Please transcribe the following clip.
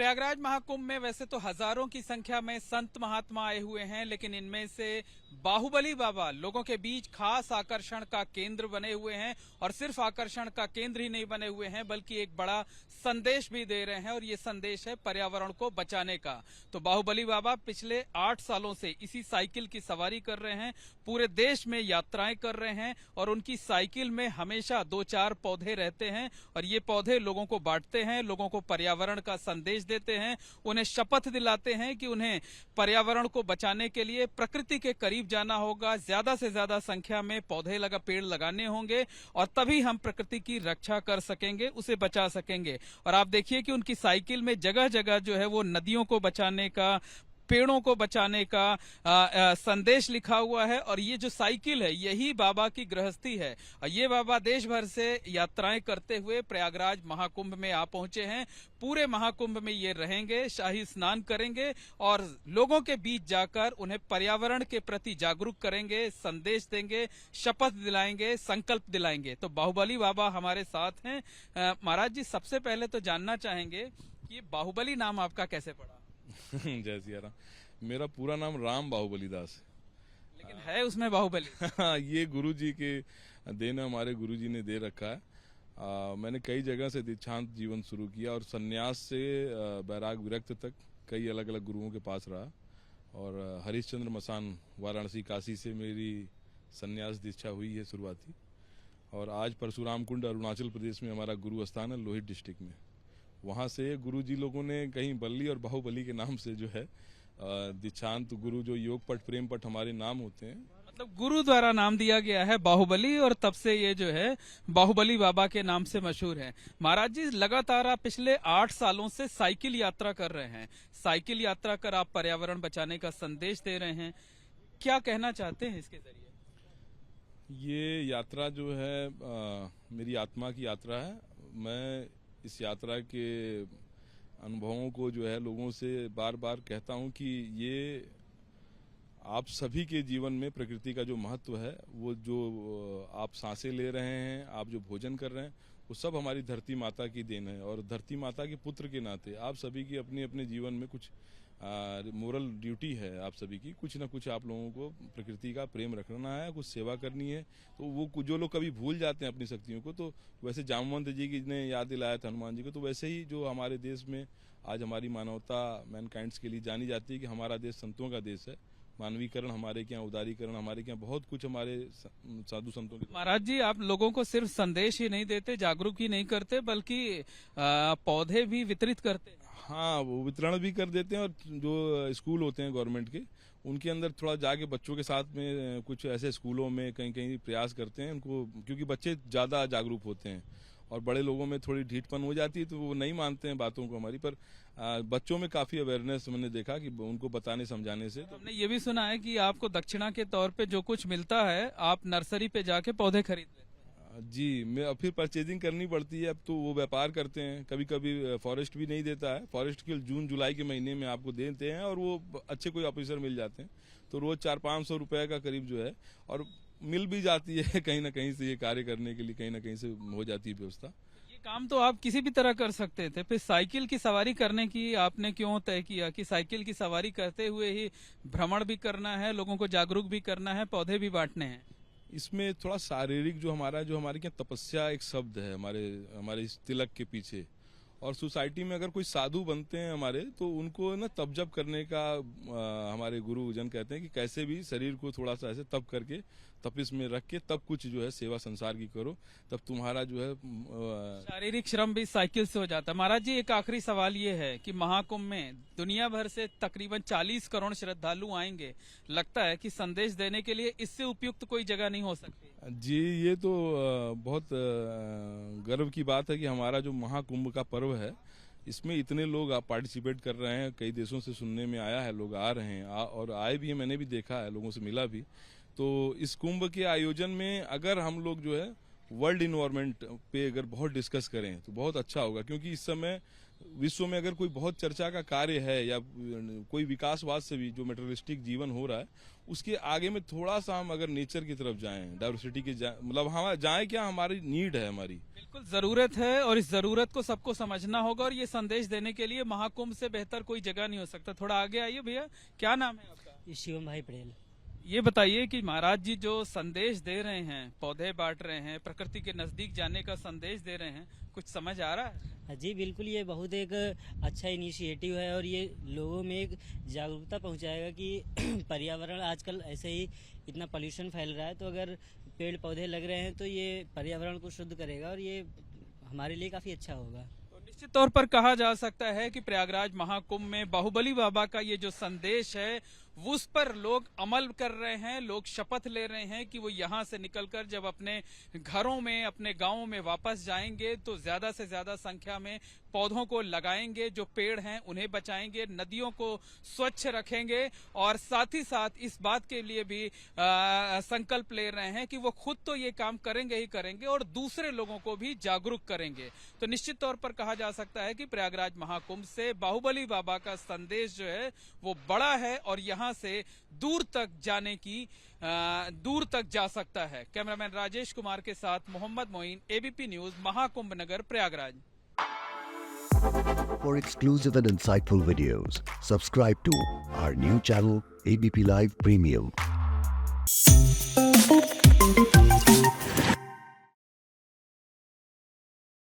प्रयागराज महाकुंभ में वैसे तो हजारों की संख्या में संत महात्मा आए हुए हैं, लेकिन इनमें से बाहुबली बाबा लोगों के बीच खास आकर्षण का केंद्र बने हुए हैं। और सिर्फ आकर्षण का केंद्र ही नहीं बने हुए हैं, बल्कि एक बड़ा संदेश भी दे रहे हैं, और ये संदेश है पर्यावरण को बचाने का। तो बाहुबली बाबा पिछले 8 सालों से इसी साइकिल की सवारी कर रहे हैं, पूरे देश में यात्राएं कर रहे हैं, और उनकी साइकिल में हमेशा 2-4 पौधे रहते हैं, और ये पौधे लोगों को बांटते हैं, लोगों को पर्यावरण का संदेश देते हैं, उन्हें शपथ दिलाते हैं कि उन्हें पर्यावरण को बचाने के लिए प्रकृति के करीब जाना होगा, ज्यादा से ज्यादा संख्या में पेड़ लगाने होंगे, और तभी हम प्रकृति की रक्षा कर सकेंगे, उसे बचा सकेंगे। और आप देखिए कि उनकी साइकिल में जगह जगह जो है वो नदियों को बचाने का, पेड़ों को बचाने का संदेश लिखा हुआ है। और ये जो साइकिल है यही बाबा की गृहस्थी है, और ये बाबा देश भर से यात्राएं करते हुए प्रयागराज महाकुंभ में आ पहुंचे हैं। पूरे महाकुंभ में ये रहेंगे, शाही स्नान करेंगे, और लोगों के बीच जाकर उन्हें पर्यावरण के प्रति जागरूक करेंगे, संदेश देंगे, शपथ दिलाएंगे, संकल्प दिलाएंगे। तो बाहुबली बाबा हमारे साथ हैं। महाराज जी, सबसे पहले तो जानना चाहेंगे कि बाहुबली नाम आपका कैसे पड़ा? जय सिया राम। मेरा पूरा नाम राम बाहुबली दास है, लेकिन है उसमें बाहुबली। ये गुरुजी के देन हमारे गुरुजी ने दे रखा है। मैंने कई जगह से दीक्षांत जीवन शुरू किया, और सन्यास से बैराग विरक्त तक कई अलग अलग गुरुओं के पास रहा। और हरिश्चंद्र मसान वाराणसी काशी से मेरी सन्यास दीक्षा हुई है शुरुआती। और आज परशुराम कुंड अरुणाचल प्रदेश में हमारा गुरु स्थान है, लोहित डिस्ट्रिक्ट में। वहां से गुरु जी लोगों ने कहीं बल्ली और बाहुबली के नाम से जो है दीक्षांत गुरु, जो योग पट प्रेम पट हमारे नाम होते हैं, मतलब गुरु द्वारा नाम दिया गया है बाहुबली, और तब से ये जो है बाहुबली बाबा के नाम से मशहूर है। महाराज जी, लगातार आप पिछले 8 सालों से साइकिल यात्रा कर रहे हैं। साइकिल यात्रा कर आप पर्यावरण बचाने का संदेश दे रहे हैं, क्या कहना चाहते हैं इसके जरिए? ये यात्रा जो है मेरी आत्मा की यात्रा है। मैं इस यात्रा के अनुभवों को जो है लोगों से बार बार कहता हूं कि ये आप सभी के जीवन में प्रकृति का जो महत्व है, वो जो आप सांसें ले रहे हैं, आप जो भोजन कर रहे हैं, वो सब हमारी धरती माता की देन है। और धरती माता के पुत्र के नाते आप सभी की अपने अपने जीवन में कुछ मोरल ड्यूटी है। आप सभी की कुछ ना कुछ आप लोगों को प्रकृति का प्रेम रखना है, कुछ सेवा करनी है। तो वो जो लोग कभी भूल जाते हैं अपनी शक्तियों को, तो वैसे जामवंत जी की ने याद दिलाया था हनुमान जी को, तो वैसे ही जो हमारे देश में आज हमारी मानवता मैनकाइंड्स के लिए जानी जाती है कि हमारा देश संतों का देश है। मानवीकरण हमारे क्या, उदारीकरण हमारे क्या, बहुत कुछ हमारे साधु संतों के। महाराज जी, आप लोगों को सिर्फ संदेश ही नहीं देते, जागरूक ही नहीं करते, बल्कि पौधे भी वितरित करते। हाँ, वो वितरण भी कर देते हैं। और जो स्कूल होते हैं गवर्नमेंट के, उनके अंदर थोड़ा जाके बच्चों के साथ में कुछ ऐसे स्कूलों में कहीं कहीं प्रयास करते हैं उनको, क्योंकि बच्चे ज्यादा जागरूक होते हैं और बड़े लोगों में थोड़ी ढीठपन हो जाती है, तो वो नहीं मानते हैं बातों को हमारी। पर बच्चों में काफी अवेयरनेस मैंने देखा कि उनको बताने समझाने से। तो हमने ये भी सुना है कि आपको दक्षिणा के तौर पे जो कुछ मिलता है, आप नर्सरी पे जाके पौधे खरीद लेते हैं। जी, मैं फिर परचेजिंग करनी पड़ती है। अब तो वो व्यापार करते हैं, कभी कभी फॉरेस्ट भी नहीं देता है। फॉरेस्ट के जून जुलाई के महीने में आपको देते हैं, और वो अच्छे कोई ऑफिसर मिल जाते हैं, तो रोज 400-500 रुपए का करीब जो है, और मिल भी जाती है कहीं ना कहीं से। ये कार्य करने के लिए कहीं ना कहीं से हो जाती है व्यवस्था। ये काम तो आप किसी भी तरह कर सकते थे, फिर साइकिल की सवारी करने की आपने क्यों तय किया कि साइकिल की सवारी करते हुए ही भ्रमण भी करना है, लोगों को जागरूक भी करना है, पौधे भी बांटने हैं? इसमें थोड़ा शारीरिक जो हमारे क्या तपस्या एक शब्द है हमारे इस तिलक के पीछे। और सोसाइटी में अगर कोई साधु बनते हैं हमारे, तो उनको ना तप जप करने का हमारे गुरुजन कहते हैं कि कैसे भी शरीर को थोड़ा सा ऐसे तप करके, तपिश में रख के, तब कुछ जो है सेवा संसार की करो, तब तुम्हारा जो है शारीरिक श्रम भी साइकिल से हो जाता है। महाराज जी, एक आखिरी सवाल ये है कि महाकुंभ में दुनिया भर से तकरीबन 40 करोड़ श्रद्धालु आएंगे, लगता है कि संदेश देने के लिए इससे उपयुक्त कोई जगह नहीं हो सकती? जी, ये तो बहुत गर्व की बात है कि हमारा जो महाकुंभ का पर्व है, इसमें इतने लोग पार्टिसिपेट कर रहे हैं। कई देशों से सुनने में आया है, लोग आ रहे हैं, और आए भी हैं, मैंने भी देखा है, लोगों से मिला भी। तो इस कुंभ के आयोजन में अगर हम लोग जो है वर्ल्ड इन्वायरमेंट पे अगर बहुत डिस्कस करें तो बहुत अच्छा होगा, क्योंकि इस समय विश्व में अगर कोई बहुत चर्चा का कार्य है या कोई विकासवाद से भी जो मेटेरियलिस्टिक जीवन हो रहा है, उसके आगे में थोड़ा सा हम अगर नेचर की तरफ जाएं, डाइवर्सिटी की मतलब हम जाएं, क्या हमारी नीड है, हमारी बिल्कुल जरूरत है और इस जरूरत को सबको समझना होगा और ये संदेश देने के लिए महाकुंभ से बेहतर कोई जगह नहीं हो सकता। थोड़ा आगे आइए भैया, क्या नाम है आपका? शिवम भाई पटेल। ये बताइए कि महाराज जी जो संदेश दे रहे हैं, पौधे बांट रहे हैं, प्रकृति के नजदीक जाने का संदेश दे रहे हैं, कुछ समझ आ रहा है? जी बिल्कुल, ये बहुत एक अच्छा इनिशिएटिव है और ये लोगों में एक जागरूकता पहुंचाएगा कि पर्यावरण आजकल ऐसे ही इतना पोल्यूशन फैल रहा है, तो अगर पेड़ पौधे लग रहे हैं तो ये पर्यावरण को शुद्ध करेगा और ये हमारे लिए काफ़ी अच्छा होगा। तो निश्चित तौर पर कहा जा सकता है कि प्रयागराज महाकुंभ में बाहुबली बाबा का ये जो संदेश है उस पर लोग अमल कर रहे हैं, लोग शपथ ले रहे हैं कि वो यहाँ से निकलकर जब अपने घरों में, अपने गांवों में वापस जाएंगे तो ज्यादा से ज्यादा संख्या में पौधों को लगाएंगे, जो पेड़ हैं उन्हें बचाएंगे, नदियों को स्वच्छ रखेंगे और साथ ही साथ इस बात के लिए भी संकल्प ले रहे हैं कि वो खुद तो ये काम करेंगे ही करेंगे और दूसरे लोगों को भी जागरूक करेंगे। तो निश्चित तौर पर कहा जा सकता है कि प्रयागराज महाकुंभ से बाहुबली बाबा का संदेश जो है वो बड़ा है और यहाँ से दूर तक जा सकता है। कैमरामैन राजेश कुमार के साथ Mohammad Moin, ABP News, Mahakumbh Nagar, Prayagraj. For exclusive and insightful videos, subscribe to our new channel ABP Live Premium.